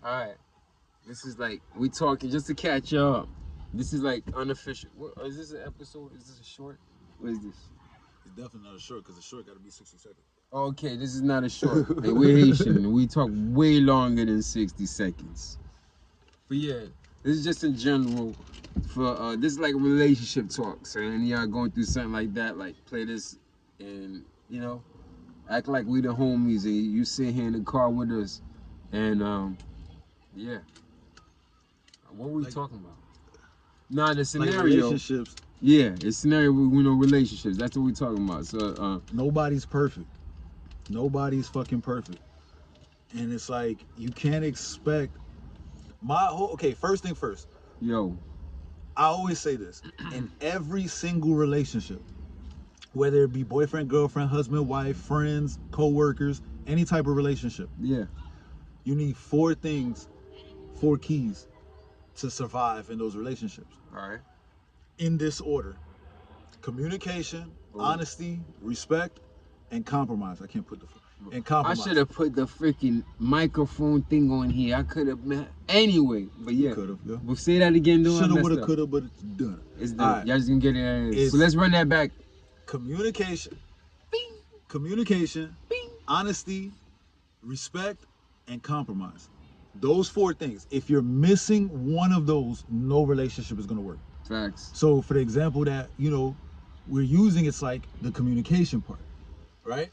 Alright. This is like, we talking just to catch y'all up. This is like unofficial. What, is this an episode? Is this a short? What is this? It's definitely not a short because a short got to be 60 seconds. Okay, this is not a short. Hey, we're Haitian. We talk way longer than 60 seconds. But yeah, this is just in general. For this is like relationship talk. So any y'all going through something like that, like play this and you know, act like we the homies and you sit here in the car with us. And yeah. What were we talking about? Nah, the scenario. Like relationships. Yeah, it's scenario with relationships. That's what we're talking about. So nobody's perfect. Nobody's fucking perfect. And it's like you can't expect first thing first. Yo. I always say this. In every single relationship, whether it be boyfriend, girlfriend, husband, wife, friends, co-workers, any type of relationship. Yeah. You need 4 keys to survive in those relationships. All right. In this order: communication, honesty, respect, and compromise. I can't put and compromise. I should have put the freaking microphone thing on here. I could have anyway, but yeah. Could have. Yeah. We'll say that again. Shoulda, woulda, coulda, but it's done. It's done. Right. Y'all just gonna get it. So let's run that back. Communication. Bing. Communication. Bing. Honesty, respect, and compromise. Those 4 things. If you're missing one of those, no relationship is gonna work. Facts. So for the example that, we're using, it's like the communication part, right?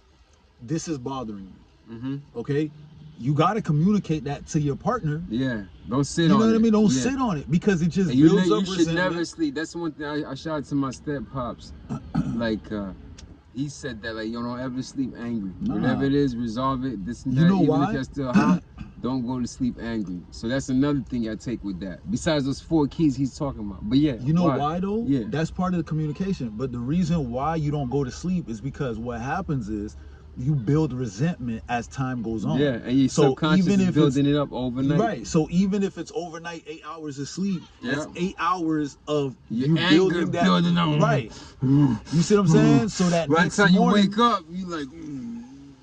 This is bothering you. Mm-hmm. Okay? You got to communicate that to your partner. Yeah. Don't sit on it. You know what I mean? Don't sit on it because it just builds up resentment. You should never sleep. That's one thing I shout out to my step pops. Like, he said that, like, you don't ever sleep angry. Nah. Whatever it is, resolve it. This and that. You know even why? if you're still hot, don't go to sleep angry. So that's another thing I take with that. Besides those 4 keys he's talking about. But yeah. You know why though? Yeah. That's part of the communication. But the reason why you don't go to sleep is because what happens is you build resentment as time goes on. Yeah, and your subconscious is building it up overnight. Right. So even if it's overnight 8 hours of sleep, that's 8 hours of your you building on. Right. You see what I'm saying? So that next time morning, you wake up, you like.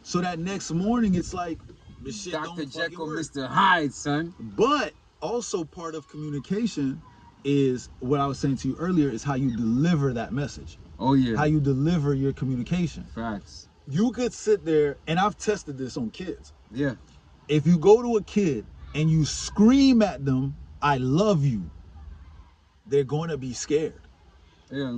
So that next morning, it's like the shit Dr. don't Jekyll, work. Mr. Hyde, son. But also part of communication is what I was saying to you earlier is how you deliver that message. Oh yeah. How you deliver your communication. Facts. You could sit there, and I've tested this on kids. Yeah. If you go to a kid and you scream at them, "I love you," they're going to be scared.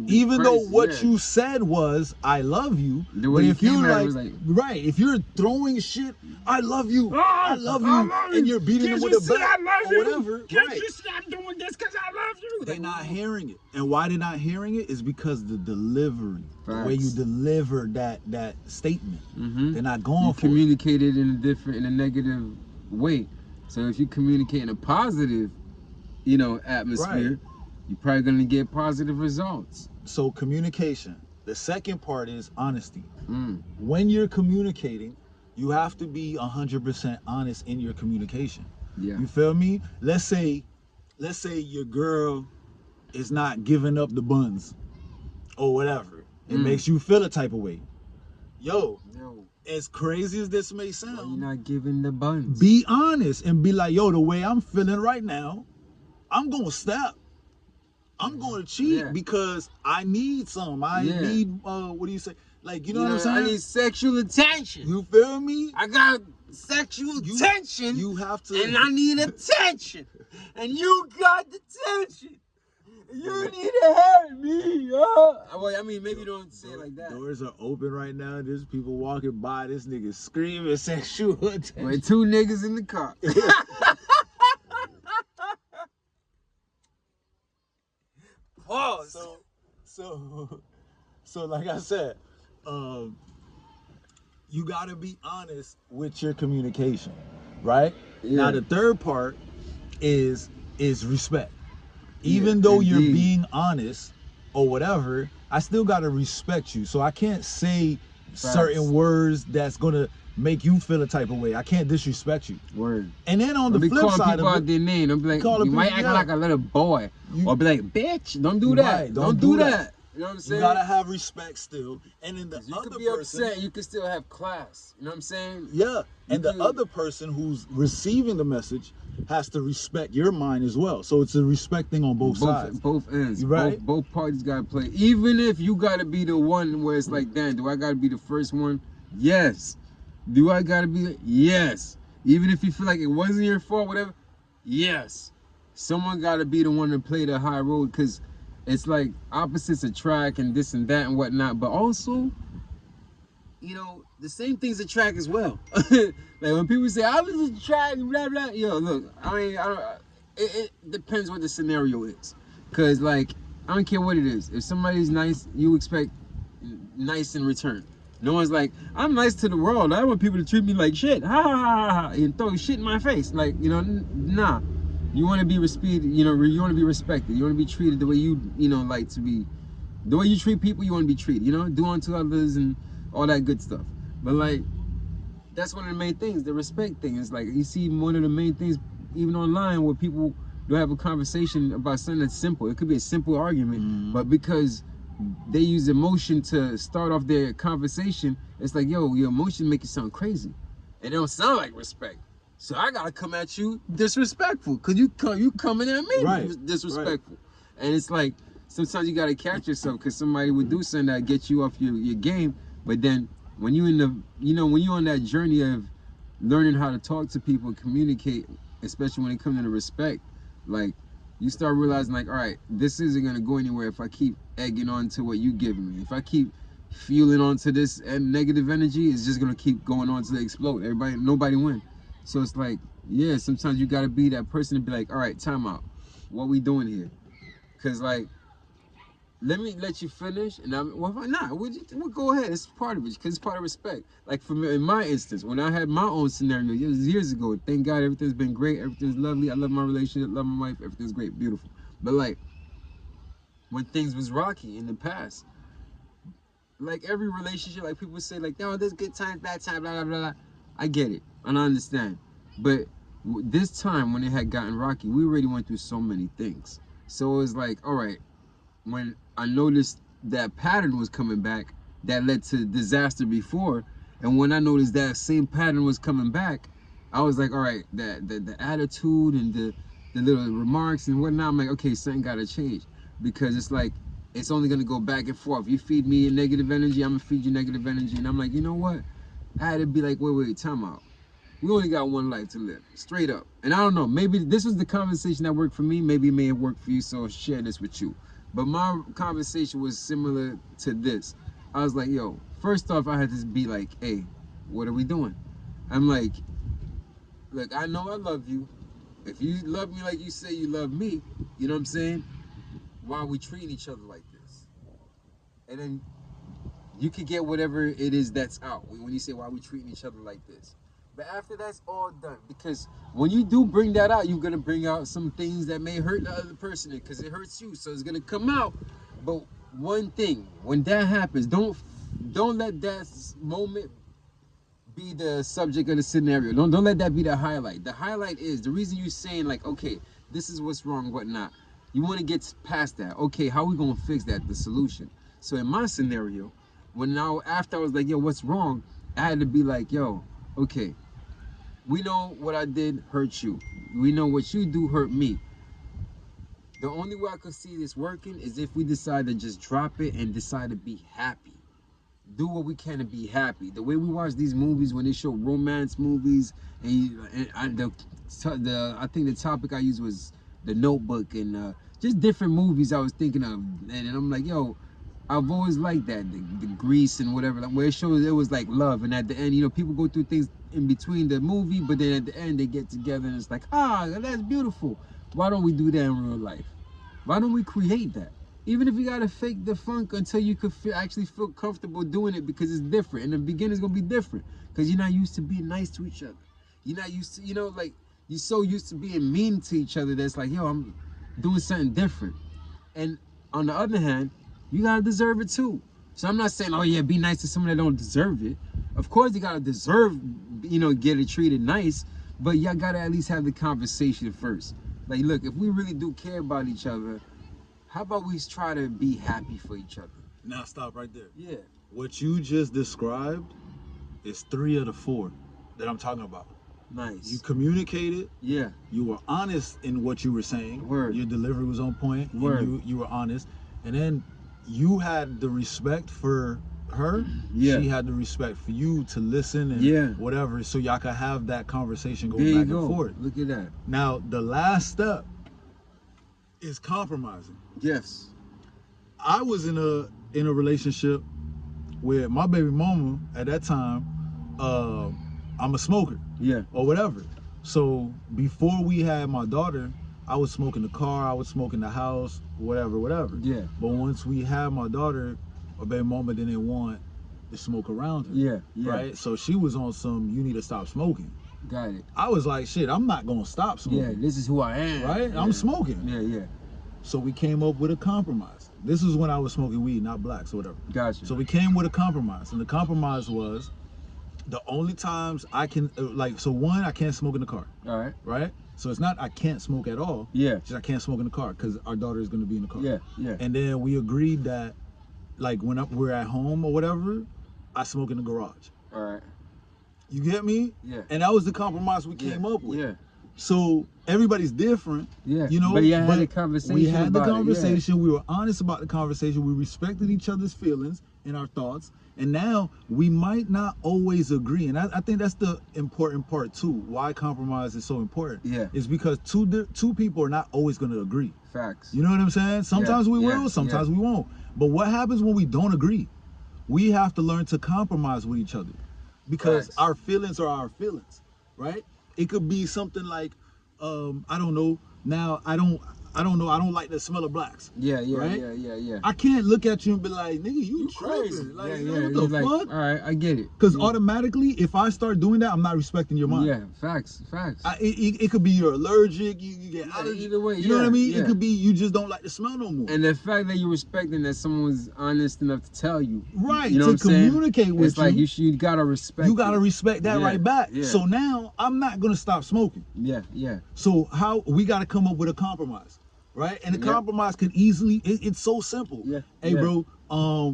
Even though what you said was "I love you," but if you're like, right, if you're throwing shit, "I love you, I love you," and you're beating them with a bat or whatever, can't you stop doing this because I love you? They're not hearing it, and why they're not hearing it is because the delivery, the way you deliver that statement, they're not going for it. Communicate it in a negative way. So if you communicate in a positive, atmosphere. Right. You're probably gonna get positive results. So communication. The second part is honesty. When you're communicating, you have to be 100% honest in your communication. Yeah. You feel me? Let's say your girl is not giving up the buns or whatever. It makes you feel a type of way. Yo, as crazy as this may sound, why you not giving the buns? Be honest and be like, yo, the way I'm feeling right now, I'm gonna stop. I'm going to cheat because I need some. I need, what do you say? Like, you know what I'm saying? I need sexual attention. You feel me? I got sexual tension. You have to. And I need attention. And you got the tension. You need to help me, Well, I mean, maybe you don't say it like that. Doors are open right now. There's people walking by. This nigga screaming sexual attention. With 2 niggas in the car. Pause. So like I said, you gotta be honest with your communication, right? Yeah. Now the third part is respect. Even though you're being honest or whatever, I still gotta respect you. So I can't say certain words that's gonna make you feel a type of way. I can't disrespect you. Word. And then on the flip side of it, out their name. I'm like, you might act like a little boy, or be like, bitch, don't do that. Right, don't do that. You know what I'm saying? You gotta have respect still. And then the you other could be person, upset, you could still have class. You know what I'm saying? yeah. And the other person who's receiving the message has to respect your mind as well. So it's a respect thing on both sides. Both ends. Right? Both parties gotta play. Even if you gotta be the one where it's like, damn, do I gotta be the first one? Yes. Do I gotta be? Yes. Even if you feel like it wasn't your fault, whatever. Yes. Someone gotta be the one to play the high road, because it's like opposites attract and this and that and whatnot. But also, you know, the same things attract as well. Like when people say, I was attracted, blah, blah. Yo, look, I mean, it depends what the scenario is. Because, like, I don't care what it is. If somebody's nice, you expect nice in return. No one's like, I'm nice to the world. I want people to treat me like shit. Ha ha ha ha. And throw shit in my face. Like, you know, nah. You want to be respected, you know, you want to be respected. You want to be treated the way you know, like to be. The way you treat people, you want to be treated, you know? Do unto others and all that good stuff. But, like, that's one of the main things, the respect thing. It's like, you see one of the main things, even online, where people don't have a conversation about something that's simple. It could be a simple argument, but because they use emotion to start off their conversation, it's like, yo, your emotion make it sound crazy. It don't sound like respect. So I gotta come at you disrespectful, because you coming at me disrespectful. Right. And it's like, sometimes you gotta catch yourself, because somebody would do something that gets you off your game. But then when you when you're on that journey of learning how to talk to people, communicate, especially when it comes to respect, like, you start realizing, like, all right, this isn't gonna go anywhere if I keep egging on to what you giving me. If I keep fueling onto this and negative energy, it's just gonna keep going on till they explode. Nobody win. So it's like, yeah, sometimes you gotta be that person to be like, all right, time out. What we doing here? Cause, like, let me let you finish, and well, why not? We'll go ahead. It's part of it, because it's part of respect. Like, for me, in my instance, when I had my own scenario years ago, thank God everything's been great, everything's lovely. I love my relationship, love my wife, everything's great, beautiful. But, like, when things was rocky in the past, like every relationship, like people say, like, no, there's good times, bad times, blah, blah, blah, blah. I get it, and I understand. But this time, when it had gotten rocky, we already went through so many things. So it was like, all right, when I noticed that pattern was coming back that led to disaster before, and when I noticed that same pattern was coming back, I was like, all right, the attitude and the little remarks and whatnot, I'm like, okay, something gotta change, because it's like, it's only gonna go back and forth. You feed me negative energy, I'm gonna feed you negative energy. And I'm like, you know what? I had to be like, wait, time out. We only got one life to live, straight up. And I don't know, maybe this was the conversation that worked for me, maybe it may have worked for you, so I'll share this with you. But my conversation was similar to this. I was like, yo, first off, I had to be like, hey, what are we doing? I'm like, look, I know I love you. If you love me like you say you love me, you know what I'm saying? Why are we treating each other like this? And then you could get whatever it is that's out when you say, why are we treating each other like this? But after that's all done, because when you do bring that out, you're gonna bring out some things that may hurt the other person, because it hurts you, so it's gonna come out. But one thing, when that happens, don't let that moment be the subject of the scenario. Don't let that be the highlight. The highlight is the reason you're saying, like, okay, this is what's wrong, whatnot. You want to get past that. Okay, how are we gonna fix that? The solution. So in my scenario, after I was like, yo, what's wrong? I had to be like, yo, okay, we know what I did hurt you. We know what you do hurt me. The only way I could see this working is if we decide to just drop it and decide to be happy. Do what we can to be happy. The way we watch these movies, when they show romance movies, and I think the topic I used was The Notebook, and just different movies I was thinking of, and I'm like, yo, I've always liked that, the Grease and whatever, like, where it shows it was like love, and at the end, you know, people go through things in between the movie, but then at the end they get together and it's like, that's beautiful. Why don't we do that in real life? Why don't we create that? Even if you gotta fake the funk until you could actually feel comfortable doing it, because it's different. In the beginning, it's gonna be different because you're not used to being nice to each other. You're not used to, like, you're so used to being mean to each other that's like, yo, I'm doing something different. And on the other hand, you gotta deserve it too. So I'm not saying, oh yeah, be nice to someone that don't deserve it. Of course, you gotta deserve, get it treated nice, but y'all gotta at least have the conversation first. Like, look, if we really do care about each other, How about we try to be happy for each other? Now stop right there. Yeah. What you just described is 3 of the 4 that I'm talking about. Nice. You communicated. Yeah. You were honest in what you were saying. Word. Your delivery was on point. Word. And you were honest. And then you had the respect for her. Yeah. She had the respect for you to listen and whatever, so y'all could have that conversation go back and forth. Look at that. Now, the last step is compromising. Yes. I was in a relationship with my baby mama at that time. I'm a smoker. Yeah. Or whatever. So before we had my daughter, I was smoking the car, I was smoking the house, whatever. Yeah. But once we had my daughter, my baby mama didn't want to smoke around her. Yeah. Right? So she was on some, you need to stop smoking. Got it. I was like, shit, I'm not gonna stop smoking. Yeah, this is who I am. Right? Yeah. I'm smoking. Yeah. So we came up with a compromise. This is when I was smoking weed, not blacks or whatever. Gotcha. So we came with a compromise. And the compromise was the only times I can, so one, I can't smoke in the car. All right. Right? So it's not I can't smoke at all. Yeah. Just I can't smoke in the car because our daughter is going to be in the car. Yeah. And then we agreed that, like, when we're at home or whatever, I smoke in the garage. All right. You get me? Yeah. And that was the compromise we came up with. Yeah. So everybody's different. Yeah. You know, but you had a conversation. We had the about conversation. It, yeah. We were honest about the conversation. We respected each other's feelings and our thoughts. And now we might not always agree. And I think that's the important part too. Why compromise is so important. Yeah. Is because two people are not always going to agree. Facts. You know what I'm saying? Sometimes we will, sometimes we won't. But what happens when we don't agree? We have to learn to compromise with each other. Because our feelings are our feelings, right? It could be something like, I don't know. Now I don't know. I don't like the smell of blacks. Yeah. I can't look at you and be like, nigga, you crazy. tripping. Like, What the like, fuck? All right, I get it. Because automatically, if I start doing that, I'm not respecting your mind. Yeah, facts. It could be you're allergic, you get allergic. Either way, you know what I mean? Yeah. It could be you just don't like the smell no more. And the fact that you're respecting that someone's honest enough to tell you. Right, you know to communicate with it's like you gotta respect. You gotta respect that right back. Yeah. So now I'm not gonna stop smoking. Yeah. So how we gotta come up with a compromise, right? And the compromise could easily it's so simple. Yeah. Hey bro,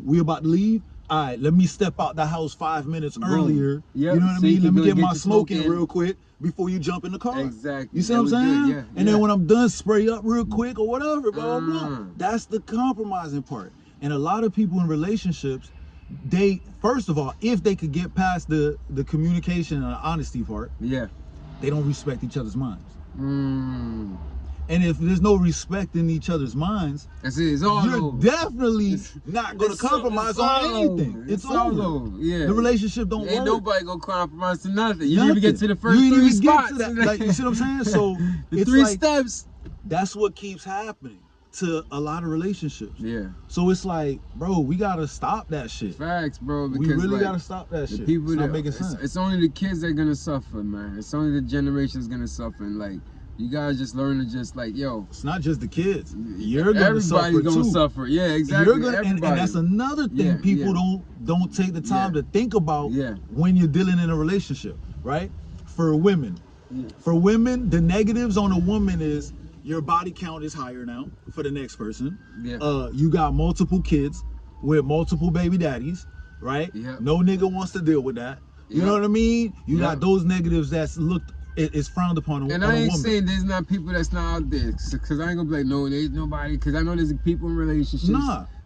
we about to leave. All right, let me step out the house 5 minutes earlier. Yep. You know what I So mean? Let me get my smoke smoking real quick before you jump in the car. Exactly. You see what I'm saying? Yeah. And then when I'm done, spray up real quick or whatever, blah, blah, blah. That's the compromising part. And a lot of people in relationships, they, first of all, if they could get past the communication and the honesty part, they don't respect each other's minds. And if there's no respect in each other's minds, you're definitely not going to compromise on anything. It's over. Yeah. The relationship don't work. Ain't nobody going to compromise to nothing. You didn't even get to the first three spots. Like, you see what I'm saying? So the it's 3 like, steps. That's what keeps happening to a lot of relationships. Yeah. So it's like, bro, we got to stop that shit. Facts, bro. Because we really got to stop that shit. People it's not making sense. It's only the kids that are going to suffer, man. It's only the generation's going to suffer. And like, you gotta just learn to just like, yo. It's not just the kids. You're gonna suffer too. Everybody's gonna suffer. Yeah, exactly. You're gonna, and that's another thing people don't take the time to think about when you're dealing in a relationship, right? For women, the negatives on a woman is your body count is higher now for the next person. Yeah. You got multiple kids with multiple baby daddies, right? Yeah. No nigga wants to deal with that. You know what I mean? You got those negatives that's looked. It's frowned upon on a woman. And I ain't saying there's not people that's not out there, because I ain't gonna be like, no, there's nobody, because I know there's people in relationships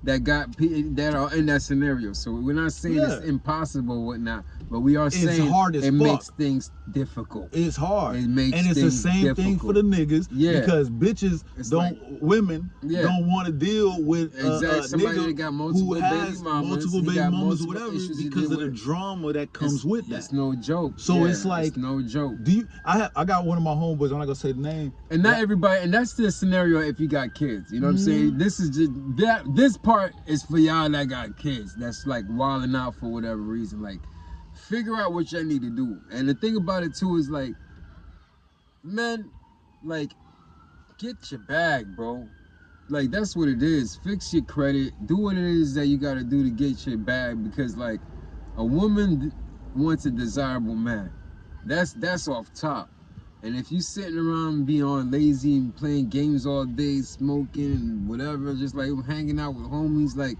that are in that scenario. So we're not saying it's impossible or whatnot, but we are saying it makes things difficult. It's hard. It makes and it's the same thing for the niggas, because bitches women don't want to deal with somebody that got multiple who has multiple baby mamas, whatever, because of the drama that comes with that. It's no joke. So it's like, it's no joke. I got one of my homeboys, I'm not gonna say the name. And not everybody, and that's the scenario if you got kids. You know what I'm saying? This is just this part is for y'all that got kids. That's like wilding out for whatever reason. Like, figure out what y'all need to do. And the thing about it too is like, man, like, get your bag, bro. Like, that's what it is. Fix your credit. Do what it is that you gotta do to get your bag, because like, a woman wants a desirable man. That's off top. And if you sitting around being all lazy and playing games all day, smoking and whatever, just like hanging out with homies, like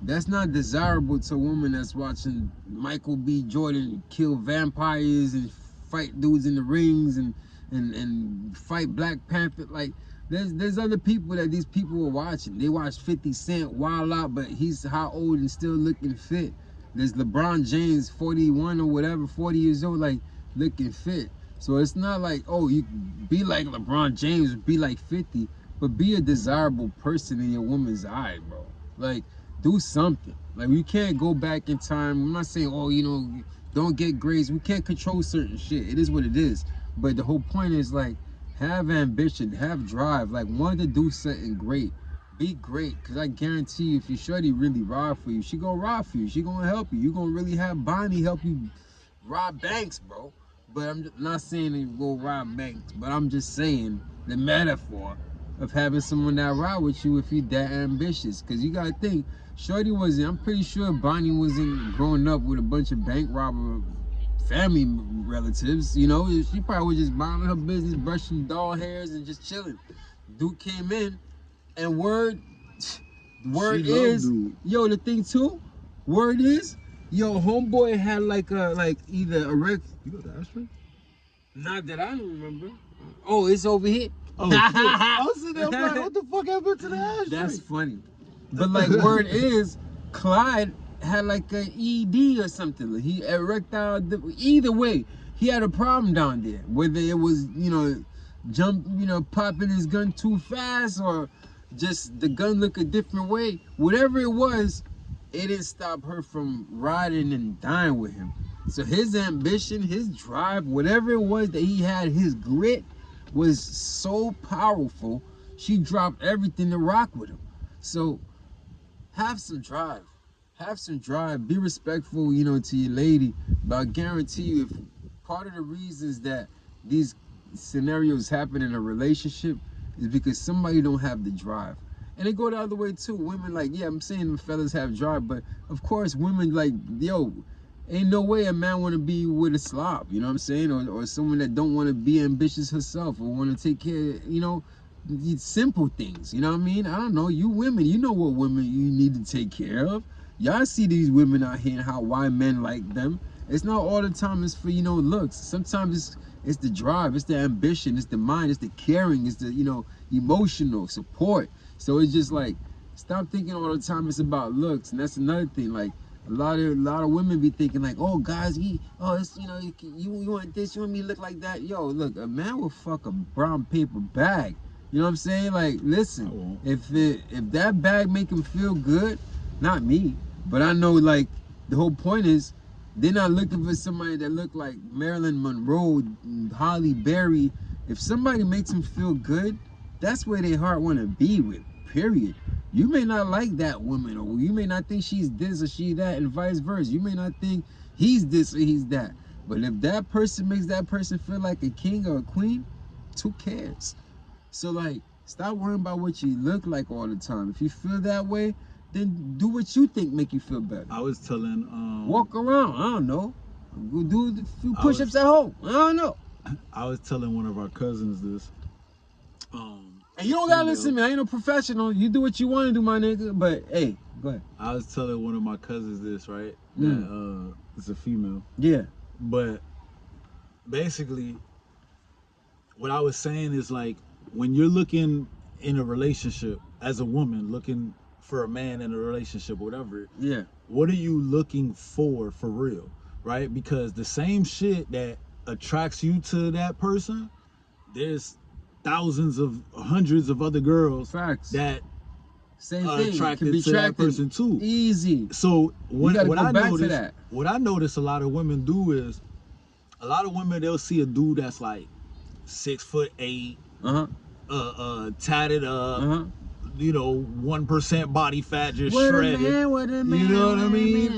that's not desirable to a woman that's watching Michael B. Jordan kill vampires and fight dudes in the rings and fight Black Panther. Like there's other people that these people are watching. They watch 50 Cent Wild Out, but he's how old and still looking fit. There's LeBron James, 41 or whatever, 40 years old, like looking fit. So it's not like, oh, you be like LeBron James, be like 50, but be a desirable person in your woman's eye, bro. Like, do something. Like, we can't go back in time. I'm not saying, oh, you know, don't get grades. We can't control certain shit. It is what it is. But the whole point is, like, have ambition, have drive. Like, want to do something great. Be great. Because I guarantee you, if your shorty really ride for you, she gonna ride for you. She gonna help you. You gonna really have Bonnie help you rob banks, bro. But I'm not saying you go rob banks, but I'm just saying the metaphor of having someone that ride with you if you that ambitious. Because you gotta think, Shorty wasn't, I'm pretty sure Bonnie wasn't growing up with a bunch of bank robber family relatives, you know. She probably was just minding her business, brushing doll hairs and just chilling. Dude came in and word is, yo, the thing too, word is, yo, homeboy had like either a rec. You got the ashtray? Not that I don't remember. Oh, it's over here. Oh, shit. I was sitting there, I'm like, what the fuck happened to the ashtray? That's funny. But like, word is, Clyde had like an ED or something. He erectile. Either way, he had a problem down there. Whether it was, you know, popping his gun too fast or just the gun look a different way. Whatever it was, it didn't stop her from riding and dying with him. So his ambition, his drive, whatever it was that he had, his grit was so powerful. She dropped everything to rock with him. So have some drive. Have some drive. Be respectful, you know, to your lady. But I guarantee you, if part of the reasons that these scenarios happen in a relationship is because somebody don't have the drive. And they go the other way too. Women, like, yeah, I'm saying the fellas have drive, but of course women, like, yo, ain't no way a man want to be with a slob, you know what I'm saying? Or someone that don't want to be ambitious herself or want to take care, you know, simple things, you know what I mean? I don't know, you women, you know what women you need to take care of. Y'all see these women out here and how why men like them. It's not all the time it's for, you know, looks. Sometimes it's the drive, it's the ambition, it's the mind, it's the caring, it's the, you know, emotional support. So it's just like, stop thinking all the time it's about looks. And that's another thing, like, a lot of women be thinking like, oh, guys, it's, you know, you want this, you want me to look like that. Yo, look, a man will fuck a brown paper bag. You know what I'm saying? Like, listen, if that bag make him feel good, not me, but I know, like, the whole point is they're not looking for somebody that look like Marilyn Monroe, Halle Berry. If somebody makes them feel good, that's where their heart want to be with, period. You may not like that woman, or you may not think she's this or she that, and vice versa. You may not think he's this or he's that. But if that person makes that person feel like a king or a queen, who cares? So, like, stop worrying about what you look like all the time. If you feel that way, then do what you think make you feel better. I was telling walk around, I don't know. Go do a few push-ups at home. I don't know. I was telling one of our cousins this. And you don't gotta listen to me. I ain't no professional. You do what you want to do, my nigga. But hey, go ahead. I was telling one of my cousins this, right? That it's a female. Yeah. But basically, what I was saying is, like, when you're looking in a relationship as a woman, looking for a man in a relationship, whatever. Yeah. What are you looking for real, right? Because the same shit that attracts you to that person, there's thousands of hundreds of other girls that same thing attracted to that person too. Easy. So what I notice a lot of women do is, a lot of women, they'll see a dude that's like 6'8", tatted up, you know, 1% body fat, just shredded. You know what I mean?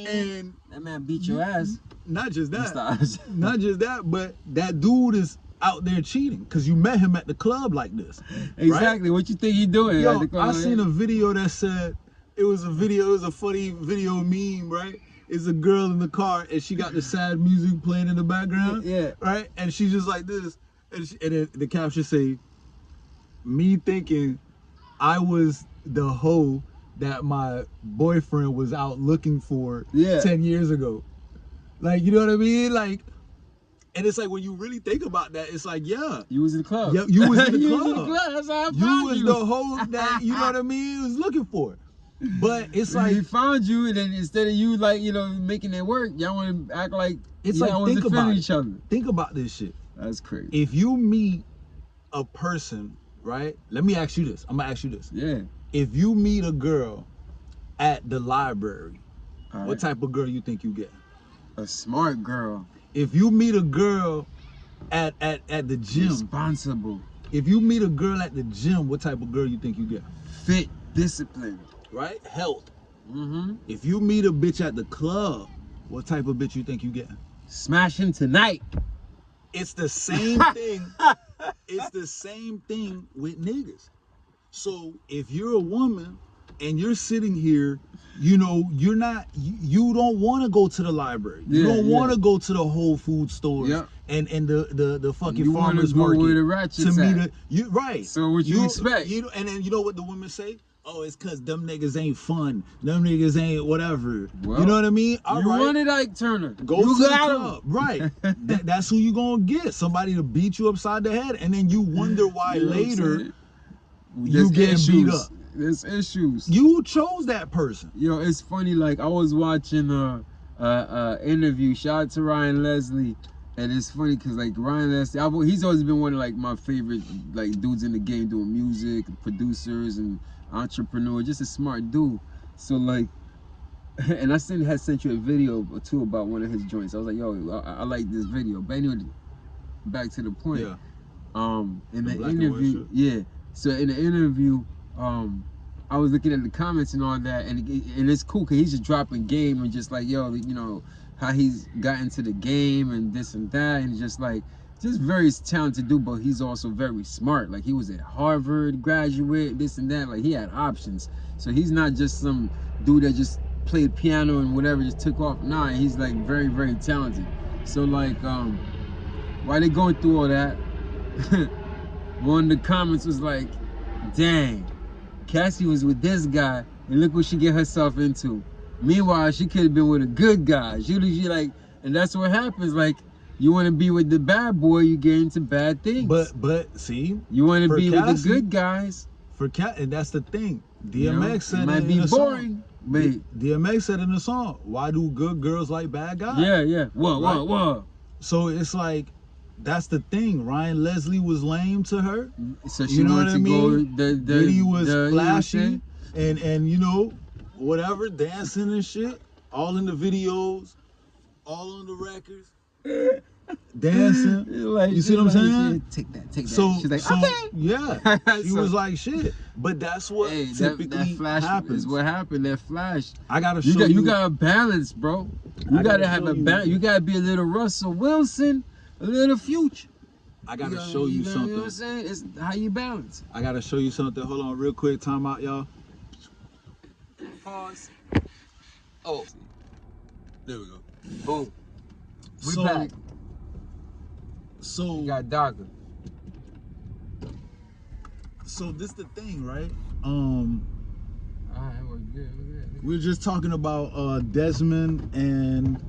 And that man beat your ass. Not just that. Not just that, but that dude is out there cheating because you met him at the club like this. Exactly. Right? What you think he doing? Yo, I seen a video that said, it was a funny video meme, right? it's a girl in the car and she got the sad music playing in the background. Yeah. Right? And she's just like this. And then the caption say, me thinking I was the hoe that my boyfriend was out looking for 10 years ago. Like, you know what I mean? Like, and it's like when you really think about that, it's like, yeah. You was in the club. Yeah, you was in the you club. Was in the club. That's how I found you was the hoe that, you know what I mean, was looking for. But it's like, he found you, and then instead of you, like, you know, making it work, y'all want to act like it's y'all like, wasn't think about each other. Think about this shit. That's crazy. If you meet a person, right? Let me ask you this. I'm gonna ask you this. Yeah. If you meet a girl at the library, right. What type of girl you think you get? A smart girl. If you meet a girl at the gym, responsible. If you meet a girl at the gym, what type of girl you think you get? Fit, disciplined. Right? Health. Mm-hmm. If you meet a bitch at the club, what type of bitch you think you get? Smashing tonight. It's the same thing. It's the same thing with niggas. So if you're a woman and you're sitting here, you know, you don't want to go to the library. You don't want to go to the Whole Food stores and the fucking you farmers go market where the ratchets to meet at. you right. So what you expect? And then you know what the women say? Oh, it's cause them niggas ain't fun. Them niggas ain't whatever. Well, you know what I mean? All you right. wanted Ike Turner. Go to the club. Right. That's who you gonna get. Somebody to beat you upside the head. And then you wonder why later you get beat up. There's issues. You chose that person. Yo, it's funny, like I was watching a interview, shout out to Ryan Leslie. And it's funny because like Ryan Leslie, he's always been one of like my favorite like dudes in the game doing music, producers and entrepreneur, just a smart dude. So like, and I had sent you a video or two about one of his joints. I was like, yo, I like this video. But anyway, back to the point. Yeah. In the interview, so in the interview, I was looking at the comments and all that, and it's cool because he's just dropping game and just like, yo, you know, how he's got into the game and this and that, and just like, just very talented dude, but he's also very smart. Like he was at Harvard, graduate, this and that. Like he had options. So he's not just some dude that just played piano and whatever, just took off. Nah, he's like very, very talented. So like, while they going through all that, one of the comments was like, dang, Cassie was with this guy and look what she get herself into. Meanwhile, she could have been with a good guy. She like, and that's what happens. Like, you want to be with the bad boy, you get into bad things. But see, you want to be Cassie, with the good guys. And that's the thing. DMX said it might be boring. DMX said in the song, "Why do good girls like bad guys?" Yeah. Whoa. So it's like, that's the thing. Ryan Leslie was lame to her. So she wanted to go. Diddy was flashy and you know, whatever, dancing and shit, all in the videos, all on the records. Dancing, like, you see what I'm saying? Take that. So she's like, okay. Okay. Yeah, she was like shit. But that's what typically that flash happens. Is what happened. That flash. I gotta show you. You gotta balance, bro. You gotta have a balance. You gotta be a little Russell Wilson, a little Future. I gotta show you something. You know what I'm saying? It's how you balance. I gotta show you something. Hold on, real quick. Time out, y'all. Pause. Oh, there we go. Boom. We back. So you got darker. So this the thing, right? Alright, we're good. We're just talking about Desmond and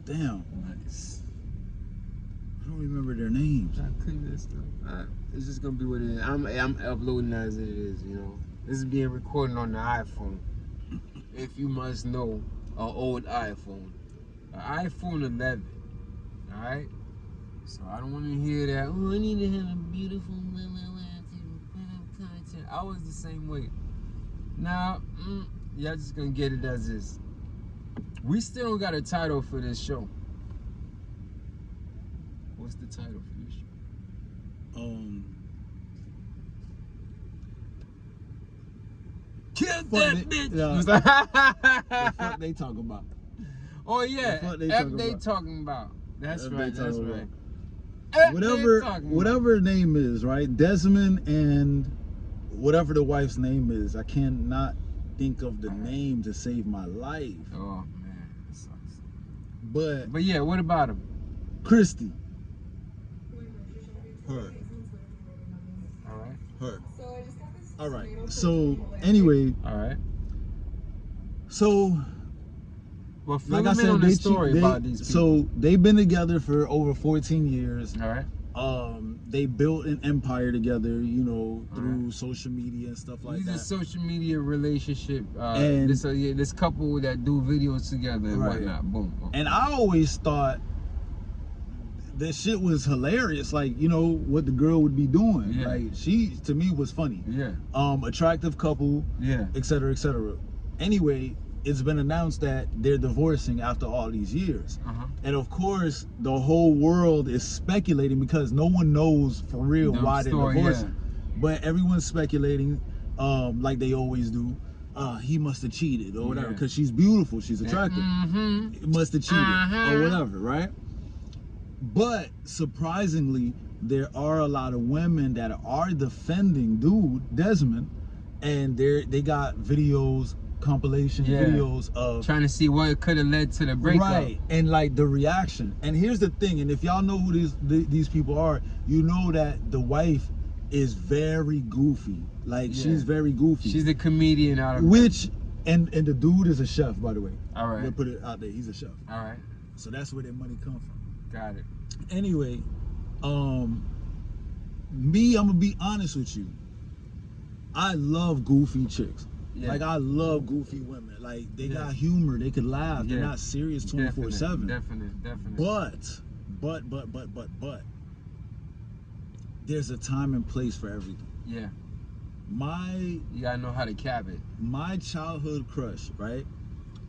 damn. Nice. I don't remember their names. I couldn't this stuff. It's just gonna be what it is. I'm uploading as it is, you know. This is being recorded on the iPhone. If you must know, an old iPhone. An iPhone 11. Alright? So I don't want to hear that, oh, I need to have a beautiful content. I was the same way. Now, y'all just gonna get it as is. We still don't got a title for this show. What's the title for this show? Kill that bitch! The fuck they talking about? Oh yeah, they talking about. That's right. Whatever her name is, right? Desmond and whatever the wife's name is. I cannot think of the name to save my life. Oh man. But yeah, what about him? Christy. Her. All right. Her. All right. So anyway. All right. So. Well, like I said, the story about these people. So they've been together for over 14 years. All right. They built an empire together, you know, through social media and stuff like that. It's a social media relationship. And this couple that do videos together and whatnot. Boom. Okay. And I always thought that shit was hilarious. Like, you know, what the girl would be doing. Yeah. Like, she, to me, was funny. Yeah. Attractive couple. Yeah. Et cetera, et cetera. Anyway, it's been announced that they're divorcing after all these years. And of course, the whole world is speculating because no one knows for real why they're divorcing. But everyone's speculating, like they always do. He must have cheated or whatever, because she's beautiful, she's attractive. He must have cheated or whatever, right? But surprisingly, there are a lot of women that are defending dude Desmond, and they got videos, compilation videos of trying to see what could have led to the breakup, right? And like the reaction. And here's the thing, and if y'all know who these people are, you know that the wife is very goofy. Like she's very goofy. She's a comedian out of and the dude is a chef, by the way. All right. We'll put it out there. He's a chef. All right. So that's where their money come from. Got it. Anyway, me, I'm gonna be honest with you. I love goofy chicks. Like I love goofy women. Like they got humor. They could laugh. They're not serious 24/7. Definitely. But there's a time and place for everything. Yeah. You gotta know how to cap it. My childhood crush, right?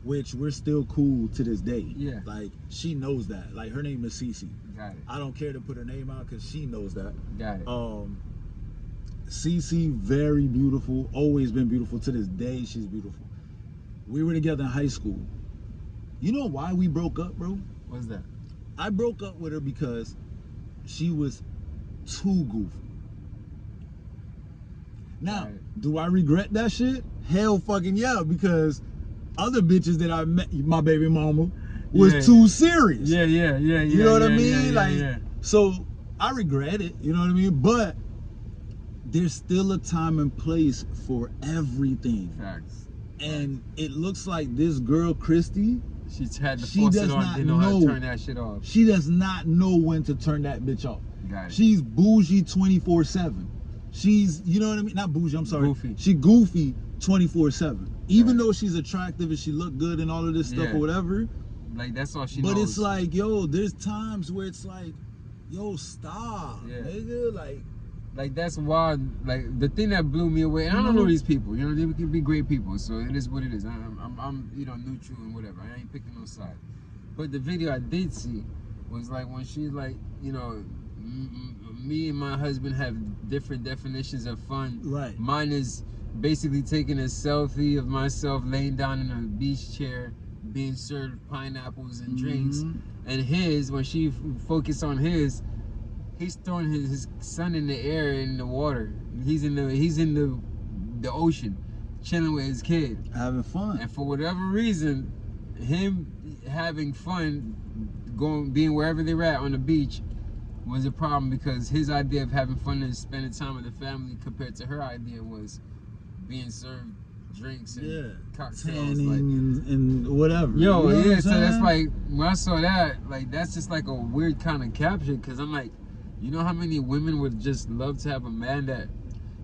Which we're still cool to this day. Yeah. Like she knows that. Like her name is Cece. Got it. I don't care to put her name out because she knows that. Got it. Cece, very beautiful, always been beautiful. To this day, she's beautiful. We were together in high school. You know why we broke up, bro? What's that? I broke up with her because she was too goofy. Now, do I regret that shit? Hell fucking yeah, because other bitches that I met, my baby mama, was too serious. Yeah. You know what I mean? So I regret it, you know what I mean? But there's still a time and place for everything. Facts. And it looks like this girl, Christy, she does not know how to turn that shit off. She does not know when to turn that bitch off. Got it. She's bougie 24/7. She's, you know what I mean? Not bougie, I'm sorry. Goofy. She goofy 24/7. Even though she's attractive and she look good and all of this stuff or whatever. Like that's all she knows. But it's like, yo, there's times where it's like, yo, stop, nigga. Like that's why, like the thing that blew me away. And I don't know these people, you know, they can be great people. So it is what it is. I'm you know, neutral and whatever. I ain't picking no side. But the video I did see was like when she's like, you know, me and my husband have different definitions of fun. Right. Mine is basically taking a selfie of myself laying down in a beach chair, being served pineapples and drinks. And his, when she focused on his, he's throwing his son in the air in the water. He's in the ocean, chilling with his kid, having fun. And for whatever reason, him having fun, being wherever they're at on the beach, was a problem because his idea of having fun and spending time with the family compared to her idea was being served drinks and cocktails, and whatever. Yo, you know so that's like when I saw that, like that's just like a weird kind of caption because I'm like, you know how many women would just love to have a man that,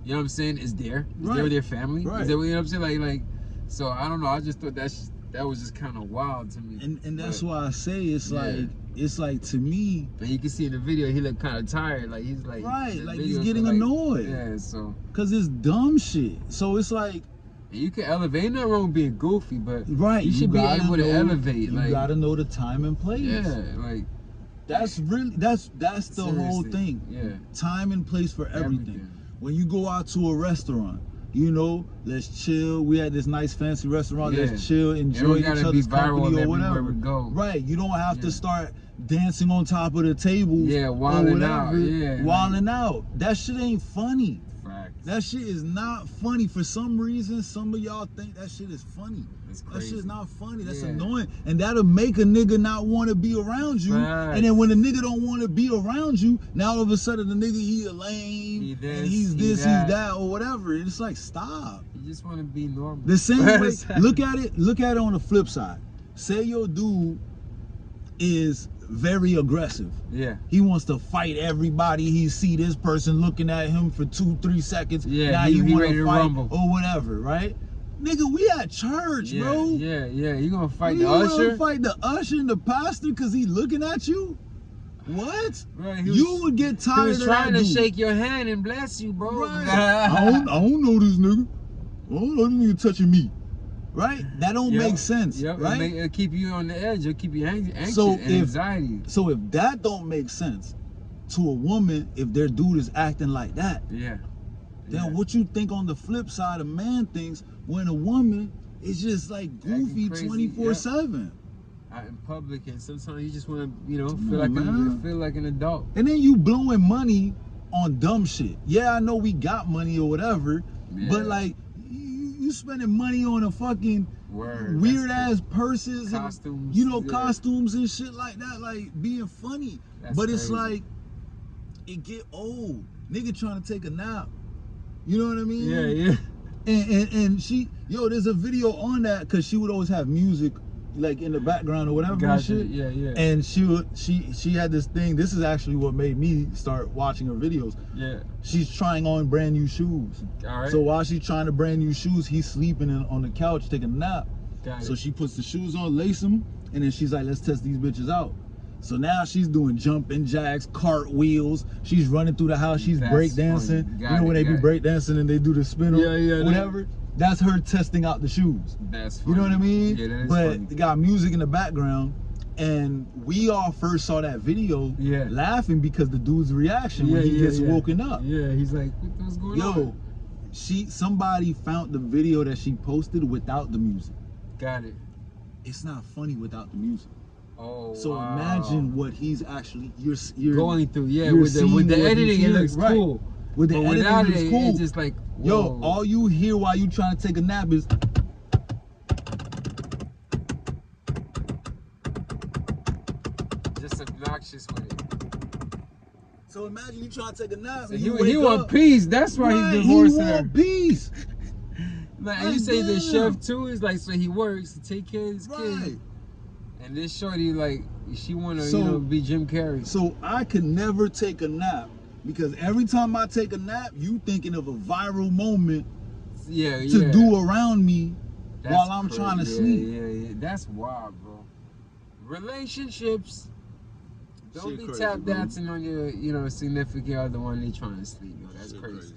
you know what I'm saying, is there with their family? Right. Is that, you know what I'm saying? Like, so I don't know. I just thought that was just kind of wild to me. And that's why I say it's like to me. But you can see in the video he looked kind of tired. Like he's like like he's getting annoyed. Yeah, so cause it's dumb shit. So it's like. You can elevate. Ain't nothing wrong with being goofy, but you should be able to elevate. You gotta know the time and place. Yeah, like. That's really that's the whole thing. Yeah. Time and place for everything. When you go out to a restaurant, you know, let's chill. We had this nice fancy restaurant. Let's chill, enjoy each other's company or whatever. We go. Right. You don't have to start dancing on top of the table. Yeah, wilding out. Yeah. Wilding out. That shit ain't funny. Facts. That shit is not funny. For some reason, some of y'all think that shit is funny. That shit's not funny. That's annoying. And that'll make a nigga not want to be around you. And then when a nigga don't want to be around you, now all of a sudden the nigga, he a lame, and he's this, he's that, or whatever. It's like, stop. You just want to be normal. The same way, look at it on the flip side. Say your dude is very aggressive. Yeah. He wants to fight everybody. He see this person looking at him for 2-3 seconds. Yeah. Now you want to fight rumble. or whatever, right? Nigga, we at church, bro. Yeah. You gonna fight the usher? You gonna fight the usher and the pastor because he looking at you? What? Right, you would get tired of that. He was trying to shake your hand and bless you, bro. Right. I don't know this nigga. I don't know this nigga touching me. Right? That don't make sense. Yep. Right? It'll keep you on the edge. It'll keep you anxious and anxiety. So if that don't make sense to a woman, if their dude is acting like that, then what you think on the flip side, a man thinks when a woman is just like goofy 24/7 out in public, and sometimes you just want to, feel like an adult. And then you blowing money on dumb shit. Yeah, I know we got money or whatever, but like you spending money on a fucking weird ass purses, costumes, and costumes and shit like that, like being funny. But it's like it get old. Nigga trying to take a nap. You know what I mean? Yeah. And she, there's a video on that because she would always have music like in the background or whatever and shit. Yeah. And she had this thing. This is actually what made me start watching her videos. Yeah. She's trying on brand new shoes. All right. So while she's trying to brand new shoes, he's sleeping on the couch taking a nap. So she puts the shoes on, lace them, and then she's like, let's test these bitches out. So now she's doing jumping jacks, cartwheels. She's running through the house. She's breakdancing. You know when they be breakdancing and they do the spin or whatever? That's her testing out the shoes. That's funny. You know what I mean? Yeah, that is but funny. They got music in the background. And we all first saw that video laughing because the dude's reaction when he gets woken up. Yeah, he's like, what's going on? Somebody found the video that she posted without the music. Got it. It's not funny without the music. Oh, so imagine what he's actually you're going through. Yeah, with the editing, it looks cool. With the editing, it looks cool. It's just like, whoa. All you hear while you trying to take a nap is just obnoxious with it. So imagine you trying to take a nap. So he want peace. That's why he's divorcing her. He want peace. Like, and you say the chef too is like, so he works to take care of his kids. And this shorty, like, she want to, be Jim Carrey. So I could never take a nap because every time I take a nap, you thinking of a viral moment to do around me while I'm trying to sleep. Yeah. That's wild, bro. Relationships. Don't be tap dancing on your, significant other when they trying to sleep. Yo, that's crazy.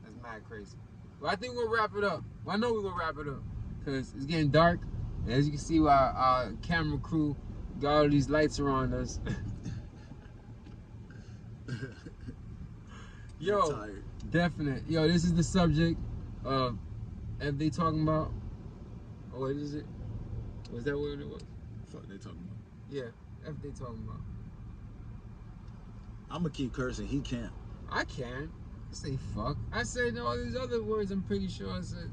That's mad crazy. Well, I think we'll wrap it up. Well, I know we're going to wrap it up because it's getting dark. As you can see, our camera crew got all these lights around us. Yo, definite. Yo, this is the subject of if they talking about. Oh, what is it? Was that what it was? Fuck, they talking about. Yeah, if they talking about. I'm gonna keep cursing. He can't. I can. I say fuck. I said all these other words. I'm pretty sure I said.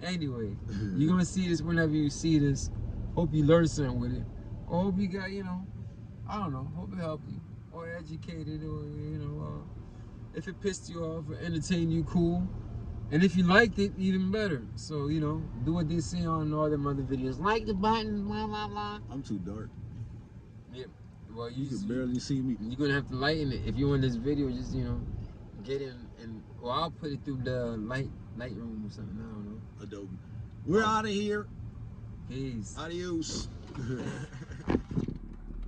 Anyway, you're gonna see this whenever you see this. Hope you learn something with it. Or hope you got, I don't know, hope it helped you. Or educated, or, if it pissed you off or entertained you, cool. And if you liked it, even better. So, do what they say on all them other videos. Like the button, blah, blah, blah. I'm too dark. Yeah. Well, you can barely see me. You're gonna have to lighten it. If you want this video, just, get in and, I'll put it through the Lightroom or something, I don't know. Adobe. We're out of here. Peace. Adios.